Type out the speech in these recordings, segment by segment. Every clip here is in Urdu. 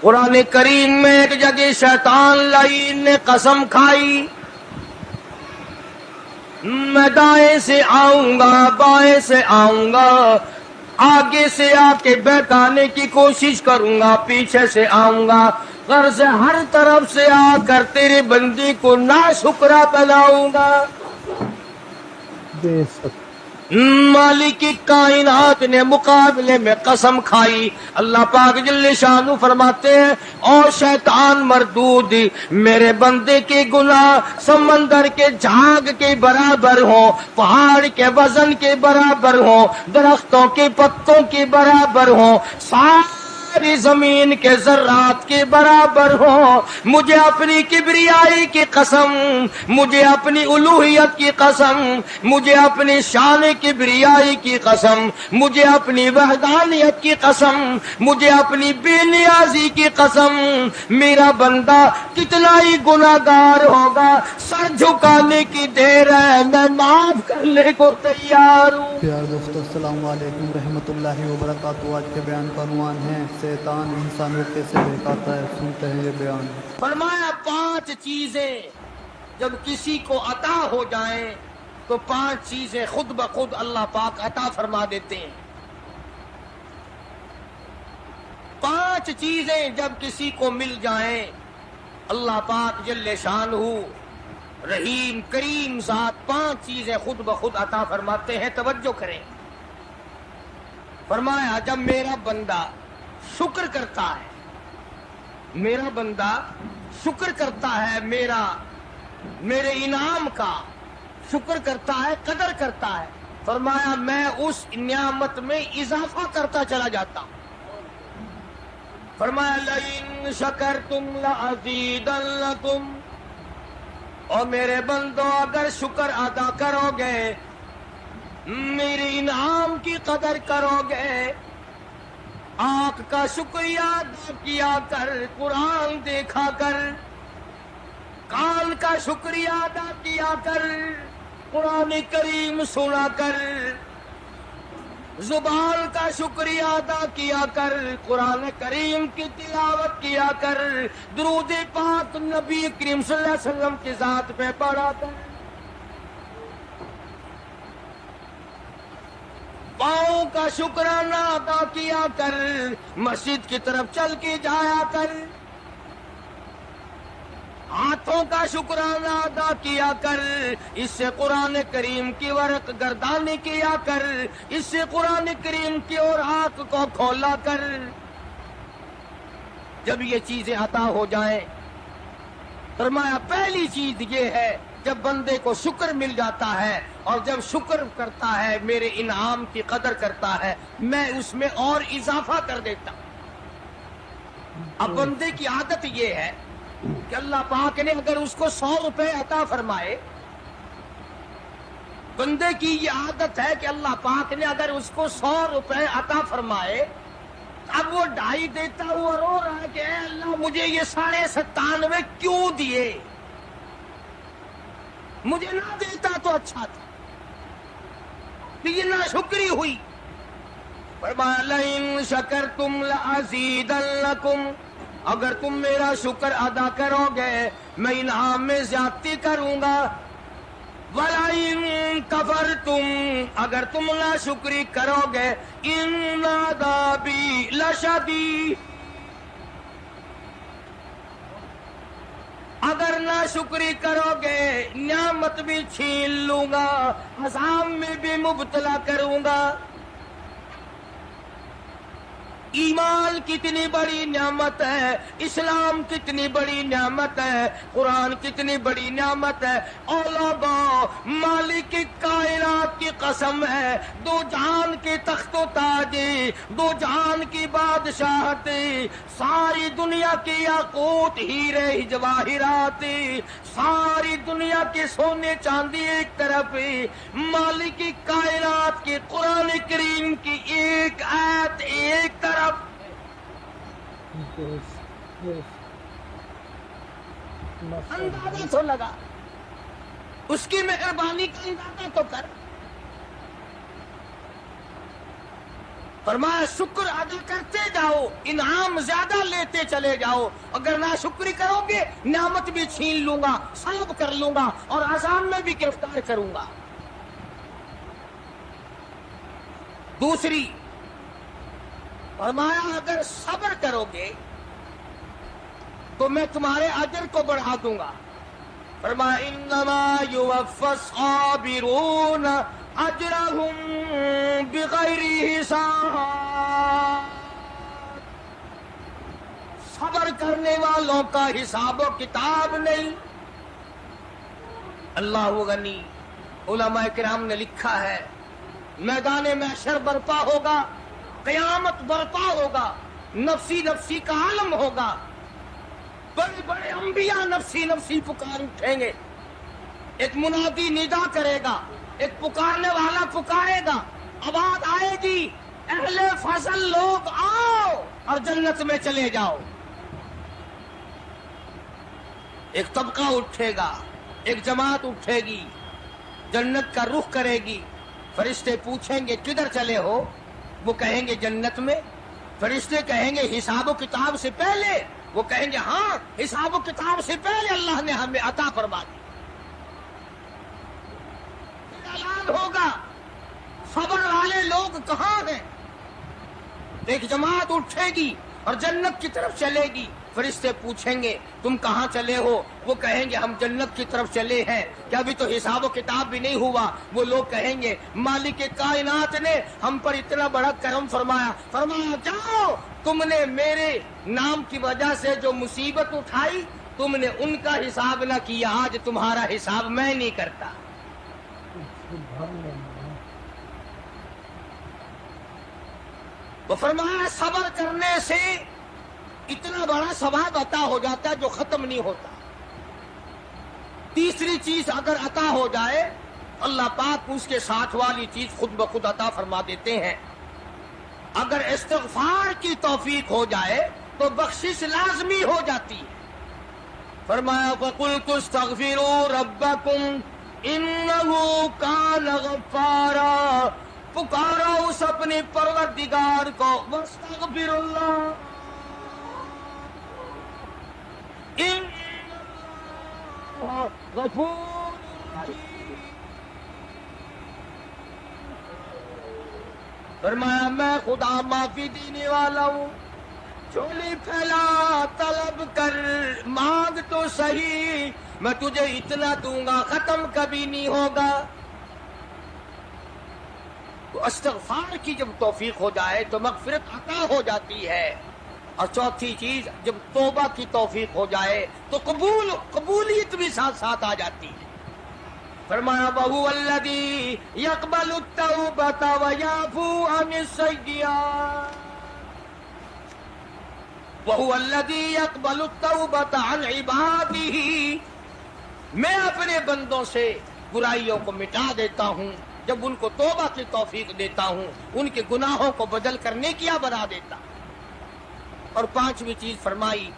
قرآن کریم میں ایک جگہ شیطان لعین نے قسم کھائی، میں دائیں سے آؤں گا، بائیں سے آؤں گا، آگے سے آ کے بہکانے کی کوشش کروں گا، پیچھے سے آؤں گا، غرض ہر طرف سے آ کر تیرے بندی کو ناشکرا بناؤں گا۔ بے شک مالک کائنات نے مقابلے میں قسم کھائی۔ اللہ پاک جل شانہ فرماتے ہیں، اور شیطان مردود، میرے بندے کے گناہ سمندر کے جھاگ کے برابر ہوں، پہاڑ کے وزن کے برابر ہوں، درختوں کے پتوں کے برابر ہوں، ساری زمین کے ذرات کے برابر ہوں، مجھے اپنی کبریائی کی قسم، مجھے اپنی الوہیت کی قسم، مجھے اپنی شان کبریائی کی قسم، مجھے اپنی وحدانیت کی قسم، مجھے اپنی بے نیازی کی قسم، میرا بندہ کتنا ہی گناہگار ہوگا، سر جھکانے کی دیر ہے، میں معاف کرنے کو تیار ہوں۔ پیار دوستو، السلام علیکم رحمۃ اللہ وبرکاتہ۔ آج کے بیان کا عنوان ہے شیطان انسان کو کیسے بہکاتا ہے۔ سنتے ہیں یہ بیان۔ فرمایا 5 چیزیں جب کسی کو عطا ہو جائیں تو 5 چیزیں خود بخود اللہ پاک عطا فرما دیتے ہیں۔ 5 چیزیں جب کسی کو مل جائیں اللہ پاک جل شانہ رحیم کریم ذات 5 چیزیں خود بخود عطا فرماتے ہیں۔ توجہ کریں، فرمایا جب میرا بندہ شکر کرتا ہے، میرا بندہ شکر کرتا ہے، میرے انعام کا شکر کرتا ہے، قدر کرتا ہے، فرمایا میں اس نعمت میں اضافہ کرتا چلا جاتا ہوں۔ فرمایا لئن شکرتم لأزیدنکم، اور میرے بندو اگر شکر ادا کرو گے، میرے انعام کی قدر کرو گے، آنکھ کا شکریہ ادا کیا کر، قرآن دیکھا کر، کان کا شکریہ ادا کیا کر، قرآن کریم سنا کر، زبان کا شکریہ ادا کیا کر، قرآن کریم کی تلاوت کیا کر، درود پاک نبی کریم صلی اللہ علیہ وسلم کی ذات پہ پڑھا کر، پاؤں کا شکرانہ ادا کیا کر، مسجد کی طرف چل کے جایا کر، ہاتھوں کا شکرانہ ادا کیا کر، اس سے قرآن کریم کی ورق گردانی کیا کر، اس سے قرآن کریم کی اور آنکھ کو کھولا کر۔ جب یہ چیزیں عطا ہو جائیں، فرمایا پہلی چیز یہ ہے جب بندے کو شکر مل جاتا ہے، اور جب شکر کرتا ہے میرے انعام کی قدر کرتا ہے، میں اس میں اور اضافہ کر دیتا ہوں۔ اب بندے کی عادت یہ ہے کہ اللہ پاک نے اگر اس کو 100 روپے عطا فرمائے، بندے کی یہ عادت ہے کہ اللہ پاک نے اگر اس کو 100 روپے عطا فرمائے، اب وہ 2.5 دیتا ہوا رو رہا ہے کہ اے اللہ مجھے یہ 97.5 کیوں دیے، مجھے نہ دیتا تو اچھا تھا، یہ ناشکری ہوئی۔ فرمایا لئن شکرتم لأزیدنکم، اگر تم میرا شکر ادا کرو گے میں انعام میں زیادتی کروں گا، وَلَئِن کَفَرْتُمْ، اگر تم ناشکری کرو گے، إِنَّ عَذَابِي لَشَدِیدٌ، اگر ناشکری کرو گے نعمت بھی چھین لوں گا، عذاب میں بھی مبتلا کروں گا۔ ایمان کتنی بڑی نعمت ہے، اسلام کتنی بڑی نعمت ہے، قرآن کتنی بڑی نعمت ہے، اور لوگوں مالک کائنات کی قسم ہے، 2 جہان کے تخت و تاج، 2 جہان کی بادشاہت، ساری دنیا کے یاقوت ہیرے جواہرات، ساری دنیا کے سونے چاندی ایک طرف، مالک کائنات کے قرآن کریم کی ایک آیت ایک طرف، اندازہ تو لگا، اس کی مہربانی کا اندازہ تو کر۔ فرمایا شکر ادا کرتے جاؤ، انعام زیادہ لیتے چلے جاؤ، اگر ناشکری کرو گے نعمت بھی چھین لوں گا، سلب کر لوں گا اور عذاب میں بھی گرفتار کروں گا۔ دوسری فرمایا اگر صبر کرو گے تو میں تمہارے اجر کو بڑھا دوں گا۔ فرمایا انما یوفی الصابرون اجرهم بغیر حساب، صبر کرنے والوں کا حساب و کتاب نہیں۔ اللہ غنی، علماء کرام نے لکھا ہے میدان محشر برپا ہوگا، قیامت برپا ہوگا، نفسی نفسی کا عالم ہوگا، بڑے بڑے انبیاء نفسی نفسی پکار اٹھیں گے، ایک منادی ندا کرے گا، ایک پکارنے والا پکارے گا، آواز آئے گی اہل فضل لوگ آؤ اور جنت میں چلے جاؤ۔ ایک طبقہ اٹھے گا، ایک جماعت اٹھے گی، جنت کا رخ کرے گی، فرشتے پوچھیں گے کدھر چلے ہو؟ وہ کہیں گے جنت میں۔ فرشتے کہیں گے حساب و کتاب سے پہلے؟ وہ کہیں گے ہاں حساب و کتاب سے پہلے اللہ نے ہمیں عطا فرما دی۔ اعلان ہوگا صبر والے لوگ کہاں ہیں؟ ایک جماعت اٹھے گی اور جنت کی طرف چلے گی، فرشتے پوچھیں گے تم کہاں چلے ہو؟ وہ کہیں گے ہم جنت کی طرف چلے ہیں، کیا ابھی تو حساب و کتاب بھی نہیں ہوا؟ وہ لوگ کہیں گے مالک کائنات نے ہم پر اتنا بڑا کرم فرمایا، فرمایا جاؤ تم نے میرے نام کی وجہ سے جو مصیبت اٹھائی تم نے ان کا حساب نہ کیا، آج تمہارا حساب میں نہیں کرتا۔ وہ فرمایا صبر کرنے سے اتنا بڑا ثواب عطا ہو جاتا ہے جو ختم نہیں ہوتا۔ تیسری چیز اگر عطا ہو جائے اللہ پاک اس کے ساتھ والی چیز خود بخود عطا فرما دیتے ہیں۔ اگر استغفار کی توفیق ہو جائے تو بخشش لازمی ہو جاتی ہے۔ فرمایا فَقُلْتُ اسْتَغْفِرُوا رَبَّكُمْ إِنَّهُ كَانَ غَفَّارًا، پکارا اس اپنے پروردگار کو، وَاسْتَغْفِرُ اللَّهَ إِنَّ اللَّهَ غَفُورٌ رَحِيمٌ۔ فرمایا میں خدا معافی دینے والا ہوں، چولی پھیلا طلب کر، مانگ تو صحیح، میں تجھے اتنا دوں گا ختم کبھی نہیں ہوگا۔ تو استغفار کی جب توفیق ہو جائے تو مغفرت عطا ہو جاتی ہے۔ اور چوتھی چیز جب توبہ کی توفیق ہو جائے تو قبولیت بھی ساتھ ساتھ آ جاتی ہے۔ فرمایا وَهُوَ الَّذِي يَقْبَلُ التَّوْبَةَ وَيَعْفُو عَنِ السَّيِّئَاتِ، وَهُوَ الَّذِي يَقْبَلُ التَّوْبَةَ عَنْ عِبَادِهِ، میں اپنے بندوں سے برائیوں کو مٹا دیتا ہوں جب ان کو توبہ کی توفیق دیتا ہوں، ان کے گناہوں کو بدل کرنے کیا بنا دیتا ہوں۔ اور پانچویں چیز فرمائی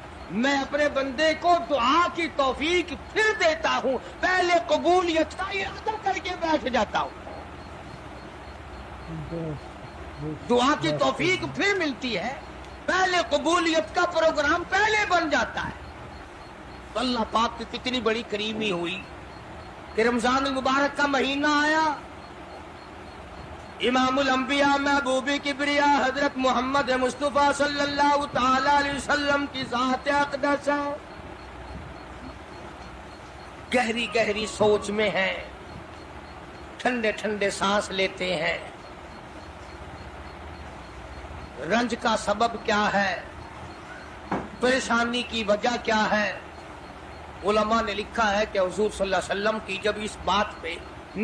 میں اپنے بندے کو دعا کی توفیق پھر دیتا ہوں، پہلے قبولیت کا ارادہ کر کے بیٹھ جاتا ہوں، دعا کی توفیق پھر ملتی ہے، پہلے قبولیت کا پروگرام پہلے بن جاتا ہے۔ تو اللہ پاک کی کتنی بڑی کریمی ہوئی کہ رمضان المبارک کا مہینہ آیا، امام الانبیاء محبوب کبریا حضرت محمد مصطفیٰ صلی اللہ تعالی علیہ وسلم کی ذات اقدس گہری گہری سوچ میں ہیں، ٹھنڈے ٹھنڈے سانس لیتے ہیں۔ رنج کا سبب کیا ہے؟ پریشانی کی وجہ کیا ہے؟ علماء نے لکھا ہے کہ حضور صلی اللہ علیہ وسلم کی جب اس بات پہ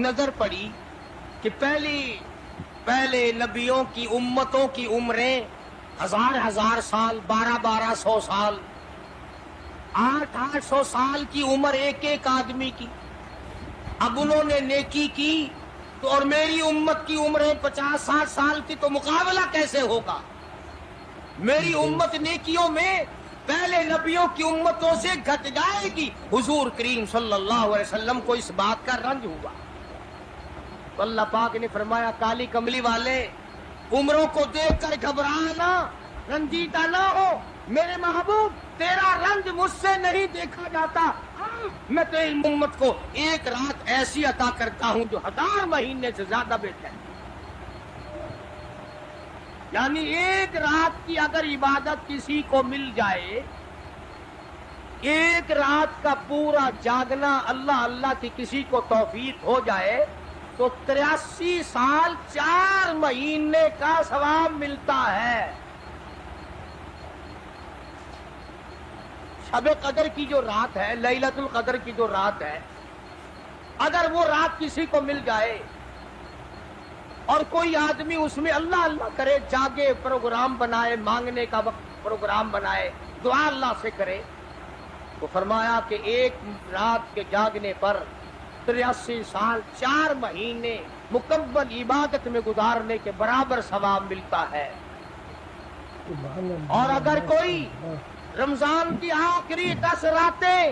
نظر پڑی کہ پہلے نبیوں کی امتوں کی عمریں ہزار سال، 1200 سال، 800 سال کی عمر ایک آدمی کی، اب انہوں نے نیکی کی تو اور میری امت کی عمریں 50-60 سال کی، تو مقابلہ کیسے ہوگا؟ میری امت نیکیوں میں پہلے نبیوں کی امتوں سے گھٹ جائے گی۔ حضور کریم صلی اللہ علیہ وسلم کو اس بات کا رنج ہوا تو اللہ پاک نے فرمایا کالی کملی والے عمروں کو دیکھ کر گھبرانا، رنجیدہ نہ ہو، میرے محبوب تیرا رنج مجھ سے نہیں دیکھا جاتا، میں تیری امت کو ایک رات ایسی عطا کرتا ہوں جو 1000 مہینے سے زیادہ بہتر ہے۔ یعنی ایک رات کی اگر عبادت کسی کو مل جائے، ایک رات کا پورا جاگنا اللہ اللہ کی کسی کو توفیق ہو جائے تو 83 سال 4 مہینے کا ثواب ملتا ہے۔ شب قدر کی جو رات ہے، لیلۃ القدر کی جو رات ہے، اگر وہ رات کسی کو مل جائے اور کوئی آدمی اس میں اللہ اللہ کرے، جاگے، پروگرام بنائے، مانگنے کا وقت پروگرام بنائے، دعا اللہ سے کرے، تو فرمایا کہ ایک رات کے جاگنے پر 83 سال 4 مہینے مکمل عبادت میں گزارنے کے برابر ثواب ملتا ہے۔ اور اگر کوئی رمضان کی آخری 10 راتیں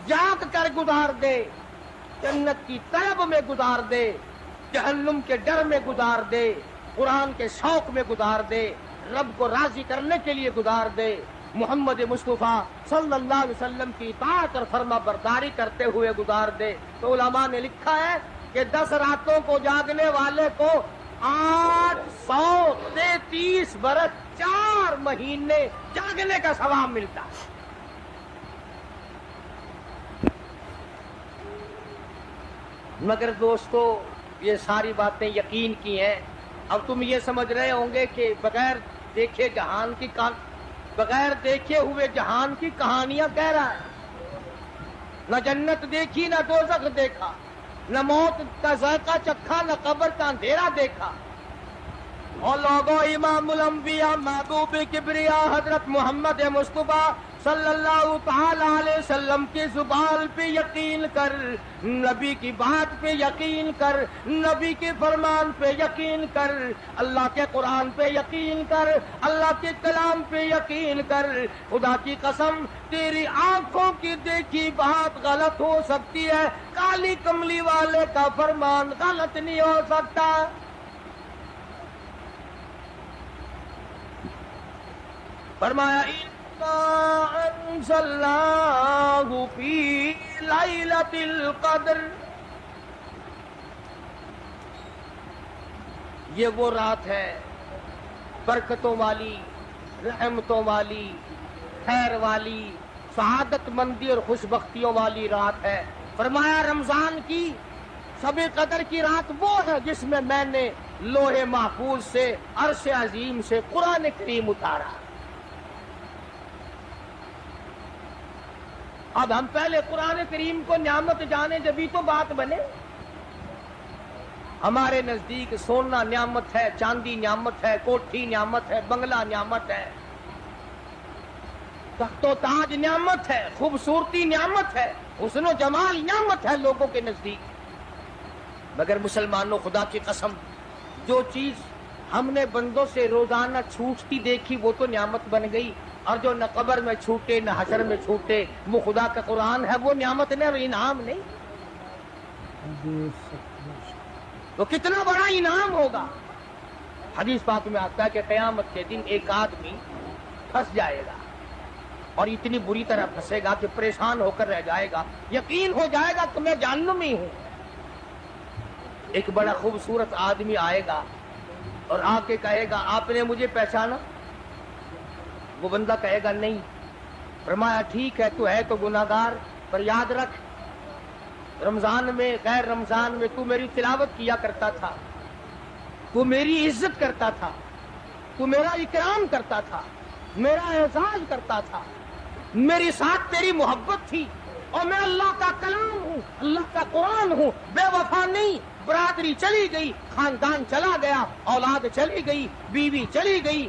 جاگ کر گزار دے، جنت کی طلب میں گزار دے، جہنم کے ڈر میں گزار دے، قرآن کے شوق میں گزار دے، رب کو راضی کرنے کے لیے گزار دے، محمد مصطفیٰ صلی اللہ علیہ وسلم کی اطاعت اور فرما برداری کرتے ہوئے گزار دے، تو علماء نے لکھا ہے کہ 10 راتوں کو جاگنے والے کو 833 برس 4 مہینے جاگنے کا ثواب ملتا ہے۔ مگر دوستو یہ ساری باتیں یقین کی ہیں۔ اب تم یہ سمجھ رہے ہوں گے کہ بغیر دیکھے جہان کی بغیر دیکھے ہوئے جہان کی کہانیاں کہہ رہا ہے، نہ جنت دیکھی، نہ دوزخ دیکھا، نہ موت کا ذائقہ چکھا، نہ قبر کا اندھیرا دیکھا۔ اور لوگوں، امام الانبیاء محبوب کبریا حضرت محمد مصطفیٰ صلی اللہ تعالی علیہ وسلم کی زبان پہ یقین کر، نبی کی بات پہ یقین کر، نبی کے فرمان پہ یقین کر، اللہ کے قرآن پہ یقین کر، اللہ کے کلام پہ یقین کر۔ خدا کی قسم تیری آنکھوں کی دیکھی بات غلط ہو سکتی ہے، کالی کملی والے کا فرمان غلط نہیں ہو سکتا۔ فرمایا انزلناہ فی لیلۃ القدر، یہ وہ رات ہے برکتوں والی، رحمتوں والی، خیر والی، سعادت مندی اور خوش بختیوں والی رات ہے۔ فرمایا رمضان کی شب قدر کی رات وہ ہے جس میں میں نے لوح محفوظ سے، عرش عظیم سے قرآن کریم اتارا۔ اب ہم پہلے قرآن کریم کو نعمت جانے جبھی تو بات بنے۔ ہمارے نزدیک سونا نعمت ہے، چاندی نعمت ہے، کوٹھی نعمت ہے، بنگلہ نعمت ہے، تخت و تاج نعمت ہے، خوبصورتی نعمت ہے، حسن و جمال نعمت ہے لوگوں کے نزدیک۔ مگر مسلمانوں، خدا کی قسم، جو چیز ہم نے بندوں سے روزانہ چھوٹتی دیکھی وہ تو نعمت بن گئی، اور جو نہ قبر میں چھوٹے نہ حشر میں چھوٹے وہ خدا کا قرآن ہے، وہ نعمت نہیں اور انعام نہیں، تو کتنا بڑا انعام ہوگا۔ حدیث پاک میں آتا ہے کہ قیامت کے دن ایک آدمی پھنس جائے گا اور اتنی بری طرح پھنسے گا کہ پریشان ہو کر رہ جائے گا، یقین ہو جائے گا کہ میں جہنمی ہوں۔ ایک بڑا خوبصورت آدمی آئے گا اور آ کے کہے گا آپ نے مجھے پہچانا؟ وہ بندہ کہے گا نہیں۔ فرمایا ٹھیک ہے، تو ہے تو گناہگار، پر یاد رکھ رمضان میں غیر رمضان میں تو میری تلاوت کیا کرتا تھا، تو میری عزت کرتا تھا، تو میرا اکرام کرتا تھا، میرا اعزاز کرتا تھا، میری ساتھ تیری محبت تھی، اور میں اللہ کا کلام ہوں، اللہ کا قرآن ہوں، بے وفا نہیں۔ برادری چلی گئی، خاندان چلا گیا، اولاد چلی گئی، بیوی چلی گئی،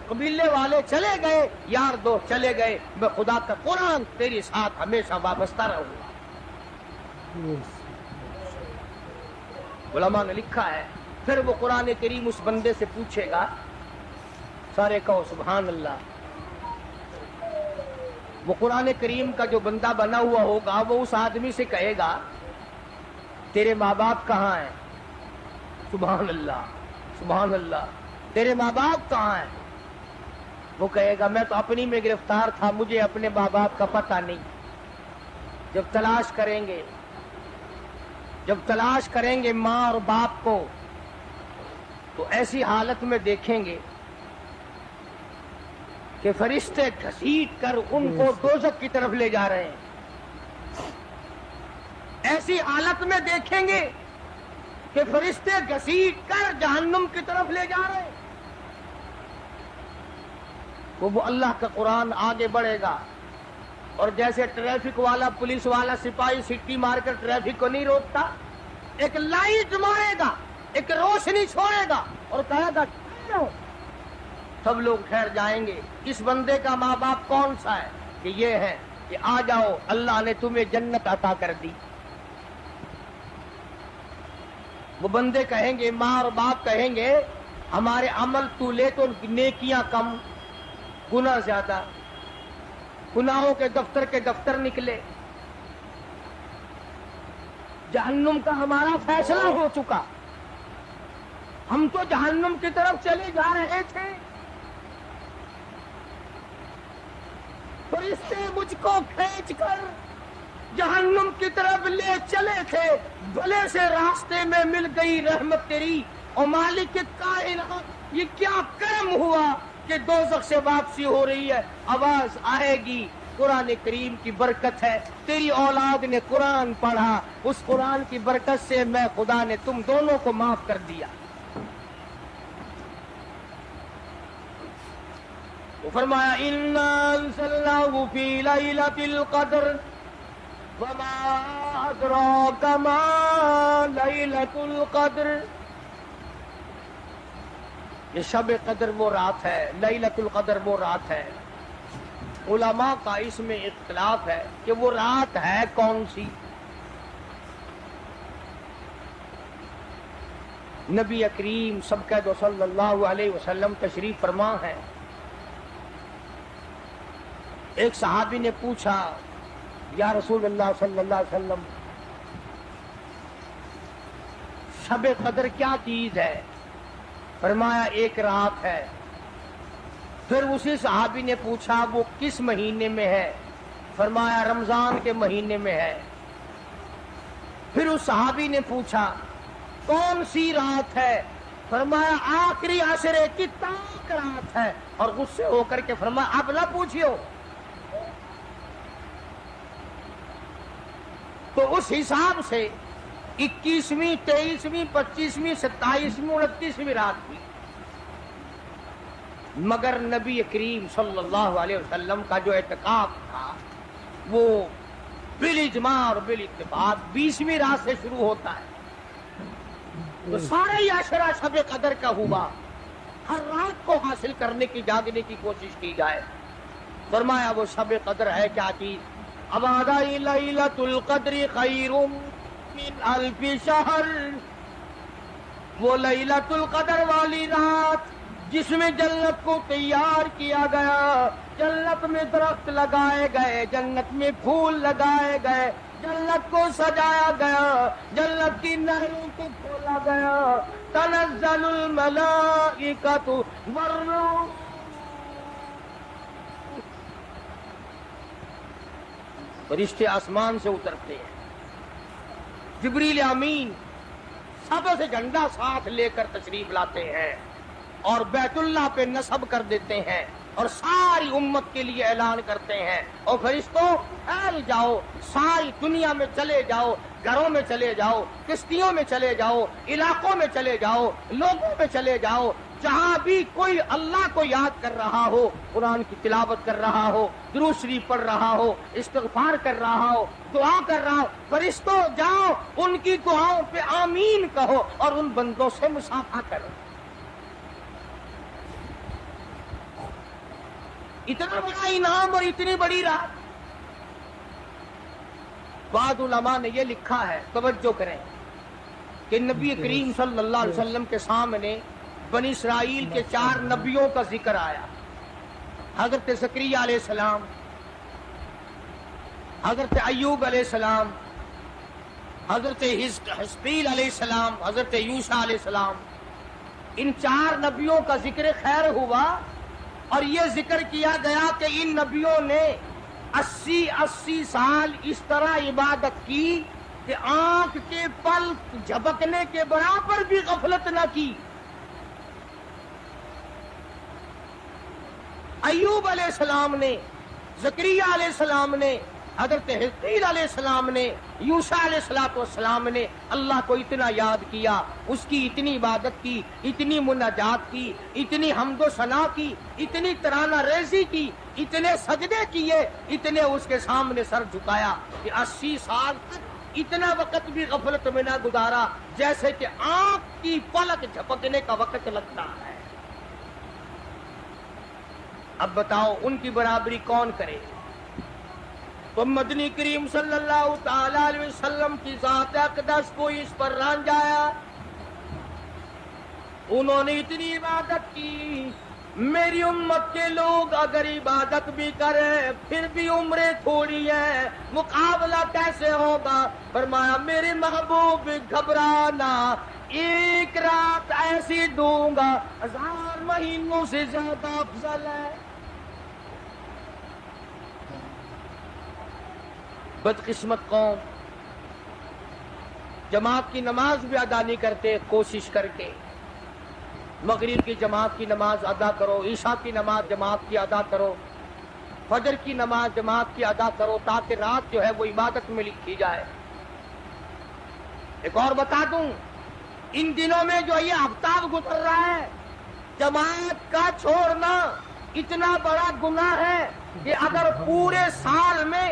قبیلے والے چلے گئے، یار دوست چلے گئے، میں خدا کا قرآن تیرے ساتھ ہمیشہ وابستہ رہوں گا۔ علماء نے لکھا ہے پھر وہ قرآن کریم اس بندے سے پوچھے گا، سارے کہو سبحان اللہ۔ وہ قرآن کریم کا جو بندہ بنا ہوا ہوگا وہ اس آدمی سے کہے گا تیرے ماں باپ کہاں ہیں؟ سبحان اللہ، سبحان اللہ، تیرے ماں باپ کہاں ہیں؟ وہ کہے گا میں تو اپنی میں گرفتار تھا، مجھے اپنے ماں باپ کا پتہ نہیں۔ جب تلاش کریں گے ماں اور باپ کو، تو ایسی حالت میں دیکھیں گے کہ فرشتے گھسیٹ کر ان کو دوزخ کی طرف لے جا رہے ہیں۔ ایسی حالت میں دیکھیں گے کہ فرشتے گھسیٹ کر جہنم کی طرف لے جا رہے ہیں۔ وہ اللہ کا قرآن آگے بڑھے گا، اور جیسے ٹریفک والا، پولیس والا، سپاہی سٹی مار کر ٹریفک کو نہیں روکتا، ایک لائٹ مارے گا، ایک روشنی چھوڑے گا اور کہے گا ٹھہرو۔ سب لوگ ٹھہر جائیں گے۔ اس بندے کا ماں باپ کون سا ہے؟ کہ یہ ہے کہ آ جاؤ، اللہ نے تمہیں جنت عطا کر دی۔ وہ بندے کہیں گے، ماں اور باپ کہیں گے ہمارے عمل تو لے تو نیکیاں کم، گناہ زیادہ، گناہوں کے دفتر نکلے، جہنم کا ہمارا فیصلہ ہو چکا، ہم تو جہنم کی طرف چلے جا رہے تھے، فرشتے مجھ کو کھینچ کر جہنم کی طرف لے چلے تھے، بھلے سے راستے میں مل گئی رحمت تیری، اور مالک کائنات یہ کیا کرم ہوا کہ دوزخ سے واپسی ہو رہی ہے، آواز آئے گی۔ قرآن کریم کی برکت ہے، تیری اولاد نے قرآن پڑھا، اس قرآن کی برکت سے میں خدا نے تم دونوں کو معاف کر دیا۔ وہ فرمایا اِنَّا أَنزَلْنَاهُ فِي لَيْلَةِ الْقَدْرِ وَمَا أَدْرَاكَ مَا لَيْلَةُ الْقَدْرِ۔ یہ شب قدر وہ رات ہے، لیلۃ القدر وہ رات ہے۔ علماء کا اس میں اختلاف ہے کہ وہ رات ہے کون سی۔ نبی کریم سب کہہ دو صلی اللہ علیہ وسلم تشریف فرما ہے۔ ایک صحابی نے پوچھا یا رسول اللہ صلی اللہ علیہ وسلم شب قدر کیا چیز ہے؟ فرمایا ایک رات ہے۔ پھر اسی صحابی نے پوچھا وہ کس مہینے میں ہے؟ فرمایا رمضان کے مہینے میں ہے۔ پھر اس صحابی نے پوچھا کون سی رات ہے؟ فرمایا آخری عشرے کی تاک رات ہے، اور غصے ہو کر کے فرمایا اب نہ پوچھیو۔ تو اس حساب سے 21ویں، 23ویں، 25ویں، 27ویں، 29ویں رات تھی، مگر نبی کریم صلی اللہ علیہ وسلم کا جو اعتکاف تھا وہ بالاجماع اور بالاتفاق 20ویں رات سے شروع ہوتا ہے۔ تو سارا ہی عشرہ شب قدر کا ہوا، ہر رات کو حاصل کرنے کی، جاگنے کی کوشش کی جائے۔ فرمایا وہ شب قدر ہے کیا چیز؟ ابادی لیلۃ القدر خیر من الف شہر، وہ لیلۃ القدر والی رات جس میں جنت کو تیار کیا گیا، جنت میں درخت لگائے گئے، جنت میں پھول لگائے گئے، جنت کو سجایا گیا، جنت کی نہروں کو کھولا گیا، تنزل الملائکۃ والروح، فرشتے آسمان سے اترتے ہیں، جبریل امین سب سے جھنڈا ساتھ لے کر تشریف لاتے ہیں اور بیت اللہ پہ نصب کر دیتے ہیں اور ساری امت کے لیے اعلان کرتے ہیں، اور فرشتوں پھیل جاؤ، ساری دنیا میں چلے جاؤ، گھروں میں چلے جاؤ، کشتیوں میں چلے جاؤ، علاقوں میں چلے جاؤ، لوگوں میں چلے جاؤ، جہاں بھی کوئی اللہ کو یاد کر رہا ہو، قرآن کی تلاوت کر رہا ہو، درود شریف پڑھ رہا ہو، استغفار کر رہا ہو، دعا کر رہا ہو، فرشتوں جاؤ ان کی دعاؤں پہ آمین کہو اور ان بندوں سے مصافحہ کرو۔ اتنا بڑا انعام اور اتنی بڑی رات۔ بعض علماء نے یہ لکھا ہے، توجہ کریں، کہ نبی کریم صلی اللہ علیہ وسلم کے سامنے بنی اسرائیل کے 4 نبیوں کا ذکر آیا، حضرت زکریا علیہ السلام، حضرت ایوب علیہ السلام، حضرت حزقیل علیہ السلام، حضرت یوشع علیہ السلام۔ ان 4 نبیوں کا ذکر خیر ہوا اور یہ ذکر کیا گیا کہ ان نبیوں نے 80 سال اس طرح عبادت کی کہ آنکھ کے پل جھپکنے کے برابر بھی غفلت نہ کی. ایوب علیہ السلام نے، زکریا علیہ السلام نے، حضرت حزقیل علیہ السلام نے، یوشع علیہ السلام نے اللہ کو اتنا یاد کیا، اس کی اتنی عبادت کی، اتنی مناجات کی، اتنی حمد و ثنا کی، اتنی ترانہ ریزی کی، اتنے سجدے کیے، اتنے اس کے سامنے سر جھکایا کہ 80 سال تک اتنا وقت بھی غفلت میں نہ گزارا جیسے کہ آنکھ کی پلک جھپکنے کا وقت لگتا ہے. اب بتاؤ ان کی برابری کون کرے؟ تو مدنی کریم صلی اللہ تعالی علیہ وسلم کی ذات اقدس کو اس پر رانجایا. انہوں نے اتنی عبادت کی. میری امت کے لوگ اگر عبادت بھی کریں پھر بھی عمریں تھوڑی ہے، مقابلہ کیسے ہوگا؟ فرمایا میرے محبوب گھبرانا، ایک رات ایسی دوں گا 1000 مہینوں سے زیادہ افضل ہے. بدقسمت قوم جماعت کی نماز بھی ادا نہیں کرتے. کوشش کر کے مغرب کی جماعت کی نماز ادا کرو، عشاء کی نماز جماعت کی ادا کرو، فجر کی نماز جماعت کی ادا کرو تاکہ رات جو ہے وہ عبادت میں لکھی جائے. ایک اور بتا دوں، ان دنوں میں جو یہ آفتاب گزر رہا ہے، جماعت کا چھوڑنا اتنا بڑا گناہ ہے کہ اگر پورے سال میں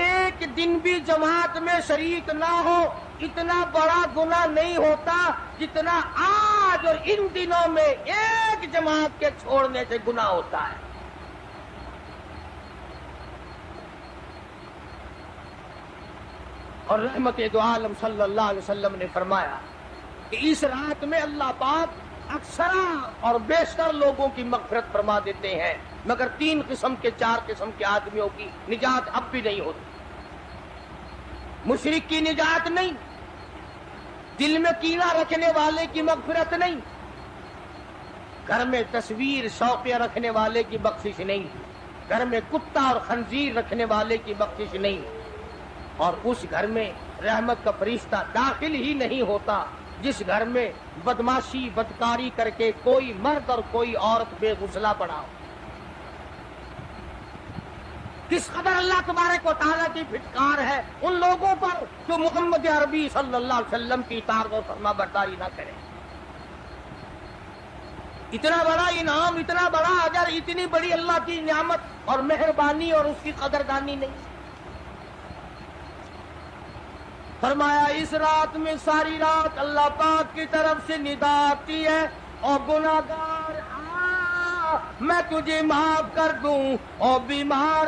ایک دن بھی جماعت میں شریک نہ ہو اتنا بڑا گناہ نہیں ہوتا جتنا آج اور ان دنوں میں ایک جماعت کے چھوڑنے سے گناہ ہوتا ہے. اور رحمت دو عالم صلی اللہ علیہ وسلم نے فرمایا کہ اس رات میں اللہ پاک اکثر اور بیشتر لوگوں کی مغفرت فرما دیتے ہیں، مگر 3 قسم کے 4 قسم کے آدمیوں کی نجات اب بھی نہیں ہوتی. مشرک کی نجات نہیں، دل میں کینہ رکھنے والے کی مغفرت نہیں، گھر میں تصویر شوقیہ رکھنے والے کی بخشش نہیں، گھر میں کتا اور خنزیر رکھنے والے کی بخشش نہیں، اور اس گھر میں رحمت کا فرشتہ داخل ہی نہیں ہوتا جس گھر میں بدماشی بدکاری کر کے کوئی مرد اور کوئی عورت بے غسلہ پڑا ہو. کس قدر اللہ تبارک و تعالیٰ کی پھٹکار ہے ان لوگوں پر جو محمد عربی صلی اللہ علیہ وسلم کی اطاعت و فرما برداری نہ کرے. اتنا بڑا انعام، اتنا بڑا اجر، اتنی بڑی اللہ کی نعمت اور مہربانی اور اس کی قدردانی نہیں. فرمایا اس رات میں ساری رات اللہ پاک کی طرف سے ندا آتی ہے، اور گناہگار میں تجھے معاف کر دوں، اور بیمار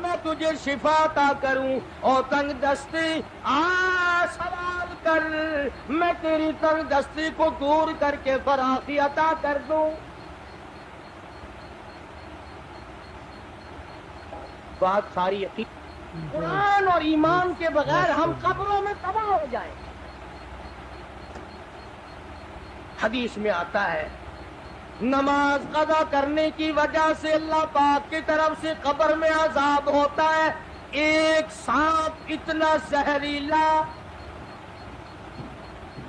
میں تجھے شفا عطا کروں، اور تنگ دستی سوال کر میں تیری تنگ دستی کو دور کر کے فراخی عطا کر دوں. بات ساری یقین قرآن اور ایمان کے بغیر ہم قبروں میں تباہ ہو جائیں. حدیث میں آتا ہے نماز قضا کرنے کی وجہ سے اللہ پاک کی طرف سے قبر میں عذاب ہوتا ہے. ایک سانپ اتنا زہریلا،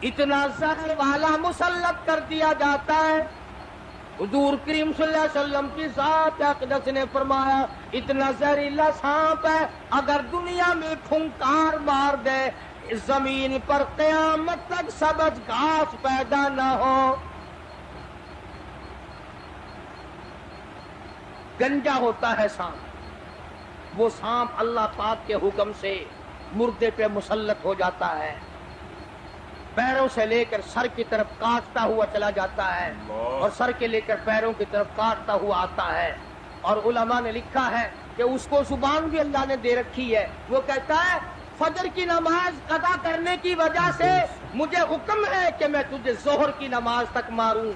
اتنا زہر والا مسلط کر دیا جاتا ہے. حضور کریم صلی اللہ علیہ وسلم کی ذات اقدس نے فرمایا اتنا زہریلا سانپ ہے اگر دنیا میں پھنکار مار دے زمین پر قیامت تک سبز گھاس پیدا نہ ہو. گنجا ہوتا ہے سانپ، وہ سانپ اللہ پاک کے حکم سے مردے پہ مسلط ہو جاتا ہے، پیروں سے لے کر سر کی طرف کاٹتا ہوا چلا جاتا ہے اور سر کے لے کر پیروں کی طرف کاٹتا ہوا آتا ہے. اور علماء نے لکھا ہے کہ اس کو زبان بھی اللہ نے دے رکھی ہے. وہ کہتا ہے فجر کی نماز قضا کرنے کی وجہ سے مجھے حکم ہے کہ میں تجھے ظہر کی نماز تک ماروں،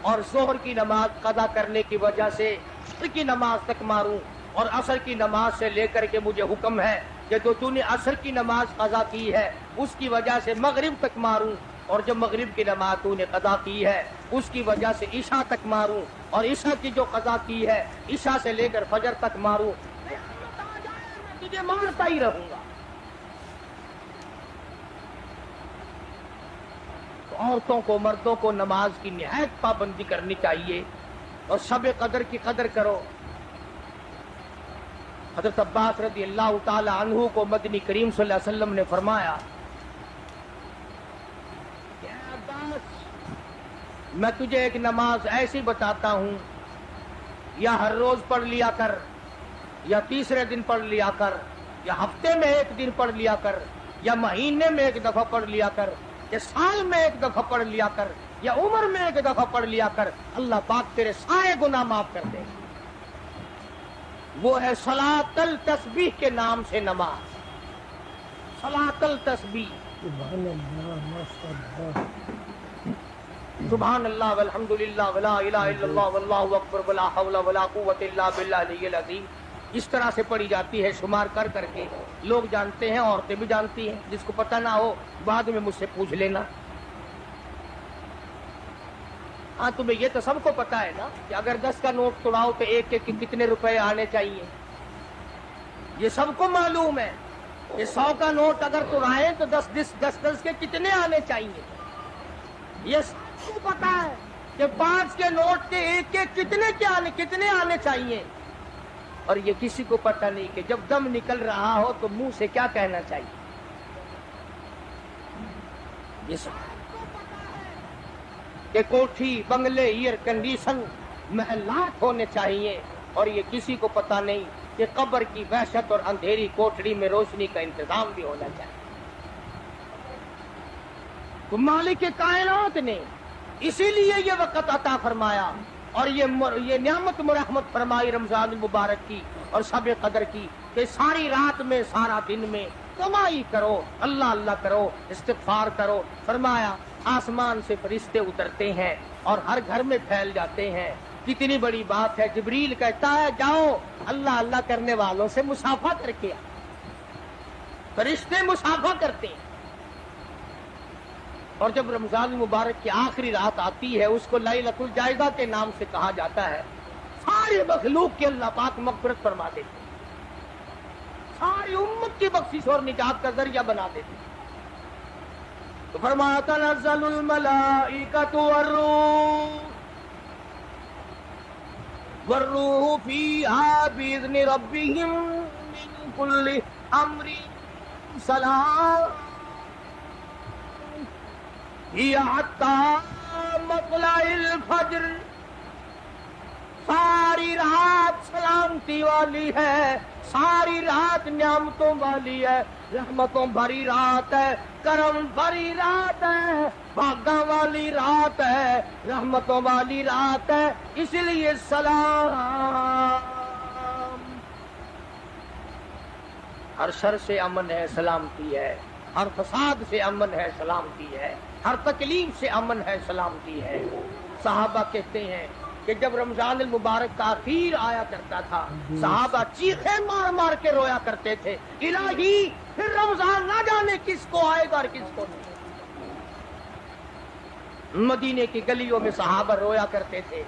اور ظہر کی نماز قضا کرنے کی وجہ سے عصر کی نماز تک ماروں، اور عصر کی نماز سے لے کر کے مجھے حکم ہے کہ جو تو نے عصر کی نماز قضا کی ہے اس کی وجہ سے مغرب تک ماروں. اور جب مغرب کی نماز تو نے قضا کی ہے اس کی وجہ سے عشاء تک ماروں، اور عشاء کی جو قضا کی ہے عشاء سے لے کر فجر تک ماروں، میں تجھے مارتا ہی رہوں گا۔ تو عورتوں کو، مردوں کو نماز کی نہایت پابندی کرنی چاہیے، اور شب قدر کی قدر کرو۔ حضرت عباس رضی اللہ تعالی عنہ کو مدنی کریم صلی اللہ علیہ وسلم نے فرمایا کہ اے عباس، میں تجھے ایک نماز ایسی بتاتا ہوں، یا ہر روز پڑھ لیا کر، یا تیسرے دن پڑھ لیا کر، یا ہفتے میں ایک دن پڑھ لیا کر، یا مہینے میں ایک دفعہ پڑھ لیا کر، یا سال میں ایک دفعہ پڑھ لیا کر، یا عمر میں ایک دفعہ پڑھ لیا کر، اللہ پاک تیرے سارے گناہ معاف کر دے۔ وہ ہے صلاۃ التسبیح کے نام سے نماز، صلاۃ التسبیح، سبحان اللہ والحمد للہ ولا الہ الا اللہ واللہ اکبر ولا حول ولا قوت الا باللہ العلی العظیم، اس طرح سے پڑھی جاتی ہے شمار کر کر کے۔ لوگ جانتے ہیں، عورتیں بھی جانتی ہیں، جس کو پتہ نہ ہو بعد میں مجھ سے پوچھ لینا۔ ہاں تمہیں یہ تو سب کو پتا ہے نا کہ اگر 10 کا نوٹ توڑاؤ تو ایک کے کتنے روپے آنے چاہیے، یہ سب کو معلوم ہے کہ 100 کا نوٹ اگر توڑائیں تو 10 کے کتنے آنے چاہیے، یہ سب کو پتا ہے کہ 5 کے نوٹ کے ایک کے کتنے آنے چاہیے، اور یہ کسی کو پتا نہیں کہ جب دم نکل رہا ہو تو منہ سے کیا کہنا چاہیے۔ یہ سب کہ کوٹھی، بنگلے، ایئر کنڈیشن، محلات ہونے چاہیے، اور یہ کسی کو پتا نہیں کہ قبر کی وحشت اور اندھیری کوٹڑی میں روشنی کا انتظام بھی ہونا چاہیے۔ تو مالک کائنات نے اسی لیے یہ وقت عطا فرمایا، اور یہ نعمت مرحمت فرمائی رمضان المبارک کی اور شب قدر کی، کہ ساری رات میں سارا دن میں کمائی کرو، اللہ اللہ کرو، استغفار کرو۔ فرمایا آسمان سے فرشتے اترتے ہیں اور ہر گھر میں پھیل جاتے ہیں، کتنی بڑی بات ہے۔ جبریل کہتا ہے جاؤ اللہ اللہ کرنے والوں سے مصافحہ کر کے آؤ۔ فرشتے مصافحہ کرتے ہیں، اور جب رمضان المبارک کی آخری رات آتی ہے اس کو لیلۃ الجائزہ کے نام سے کہا جاتا ہے۔ ساری مخلوق کے اللہ پاک مغفرت فرما دیتے ہیں، ساری امت کی بخشش اور نجات کا ذریعہ بنا دیتے ہیں۔ تو فرمایا تنزل الملائکۃ والروح فیہا بإذن ربہم من کل امر سلام ہی حتی مطلع الفجر۔ ساری رات سلامتی والی ہے، ساری رات نعمتوں والی ہے، رحمتوں بھری رات ہے، کرم بھری رات ہے، بھاگا والی رات ہے، رحمتوں والی رات ہے، اس لیے سلام۔ ہر شر سے امن ہے، سلامتی ہے، ہر فساد سے امن ہے، سلامتی ہے، ہر تکلیف سے امن ہے، سلامتی ہے۔ صحابہ کہتے ہیں کہ جب رمضان المبارک کا اخیر آیا کرتا تھا صحابہ چیخیں مار مار کے رویا کرتے تھے، الہی پھر رمضان نہ جانے کس کو آئے گا اور کس کو نہیں۔ مدینے کی گلیوں میں صحابہ رویا کرتے تھے،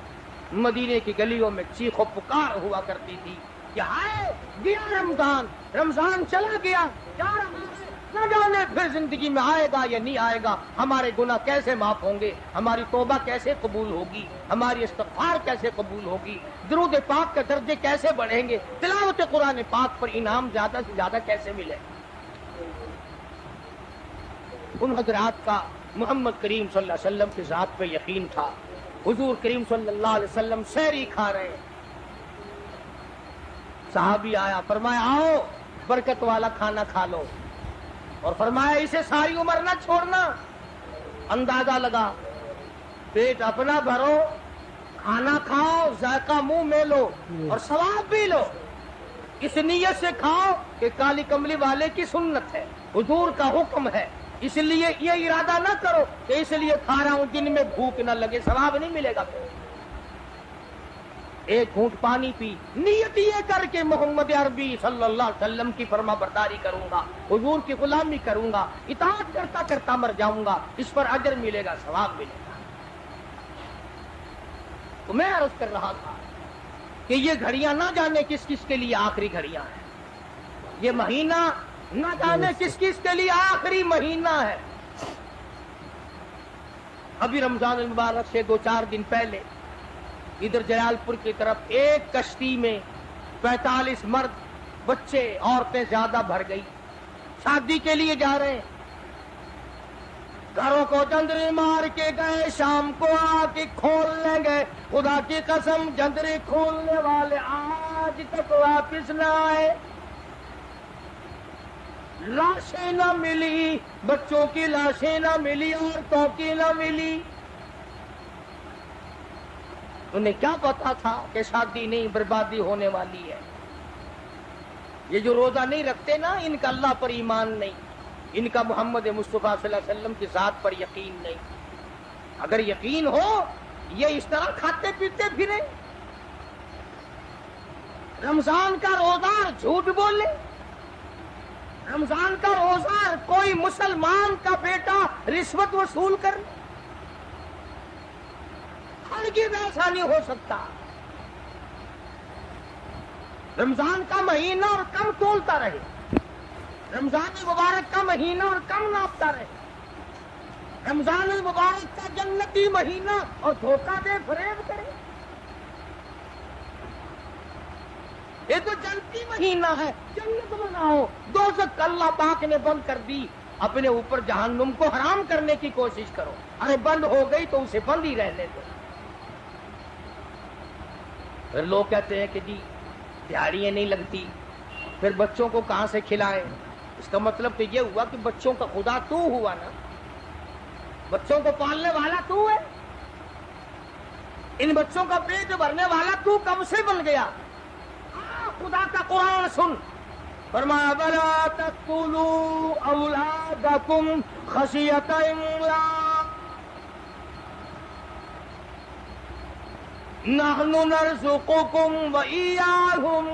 مدینے کی گلیوں میں چیخ و پکار ہوا کرتی تھی کہ ہائے گیا رمضان، رمضان چلا گیا، یا رمضان نہ جانے پھر زندگی میں آئے گا یا نہیں آئے گا، ہمارے گناہ کیسے معاف ہوں گے، ہماری توبہ کیسے قبول ہوگی، ہماری استغفار کیسے قبول ہوگی، درود پاک کے درجے کیسے بڑھیں گے، تلاوت قرآن پاک پر انعام زیادہ سے زیادہ کیسے ملے۔ ان حضرات کا محمد کریم صلی اللہ علیہ وسلم کی ذات پہ یقین تھا۔ حضور کریم صلی اللہ علیہ وسلم سحری کھا رہے ہیں، صحابی آیا، فرمایا آؤ برکت والا کھانا کھا لو، اور فرمایا اسے ساری عمر نہ چھوڑنا۔ اندازہ لگا، پیٹ اپنا بھرو، کھانا کھاؤ، ذائقہ منہ میں لو اور ثواب بھی لو، اس نیت سے کھاؤ کہ کالی کملی والے کی سنت ہے، حضور کا حکم ہے، اس لیے یہ ارادہ نہ کرو کہ اس لیے کھا رہا ہوں جن میں بھوک نہ لگے، ثواب نہیں ملے گا۔ ایک گھونٹ پانی پی، نیت یہ کر کے محمد عربی صلی اللہ علیہ وسلم کی فرما برداری کروں گا، حضور کی غلامی کروں گا، اطاعت کرتا کرتا مر جاؤں گا، اس پر اجر ملے گا، ثواب ملے گا۔ تو میں عرض کر رہا تھا کہ یہ گھڑیاں نہ جانے کس کس کے لیے آخری گھڑیاں ہیں، یہ مہینہ نہ جانے کس کس کے لیے آخری مہینہ ہے۔ ابھی رمضان المبارک سے 2-4 دن پہلے ادھر جلال پور کی طرف ایک کشتی میں 45 مرد، بچے، عورتیں زیادہ بھر گئی، شادی کے لیے جا رہے ہیں، گھروں کو جندرے مار کے گئے، شام کو آ کے کھول لیں گے، خدا کی قسم جندرے کھولنے والے آج تک واپس نہ آئے، لاشیں نہ ملی، بچوں کی لاشیں نہ ملی، عورتوں کی نہ ملی۔ انہیں کیا پتا تھا کہ شادی نہیں، بربادی ہونے والی ہے۔ یہ جو روزہ نہیں رکھتے نا، ان کا اللہ پر ایمان نہیں، ان کا محمد مصطفیٰ صلی اللہ علیہ وسلم کی ذات پر یقین نہیں۔ اگر یقین ہو یہ اس طرح کھاتے پیتے پھریں، رمضان کا روزہ جھوٹ بولے، رمضان کا روزہ کوئی مسلمان کا بیٹا رشوت وصول کر، ہرگز ایسا نہیں ہو سکتا۔ رمضان کا مہینہ اور کم تولتا رہے، رمضان مبارک کا مہینہ اور کم ناپتا رہے، رمضان مبارک کا جنتی مہینہ اور دھوکہ دے فریب کرے۔ یہ تو جنتی مہینہ ہے، جنت مناؤ، دوزخ اللہ پاک نے بند کر دی، اپنے اوپر جہنم کو حرام کرنے کی کوشش کرو۔ ارے بند ہو گئی تو اسے بند ہی رہنے دو۔ پھر لوگ کہتے ہیں کہ جی دیہڑیاں نہیں لگتی، پھر بچوں کو کہاں سے کھلائیں؟ اس کا مطلب تو یہ ہوا کہ بچوں کا خدا تو ہوا نا، بچوں کو پالنے والا تو ہے، ان بچوں کا پیٹ بھرنے والا تو کب سے بن گیا؟ خدا کا قرآن سن، فرمایا وَلَا تَقْتُلُوا أَوْلَادَكُمْ خَشْيَةَ إِمْلَاقٍ نَحْنُ نَرْزُقُكُمْ وَإِيَّاهُمْ۔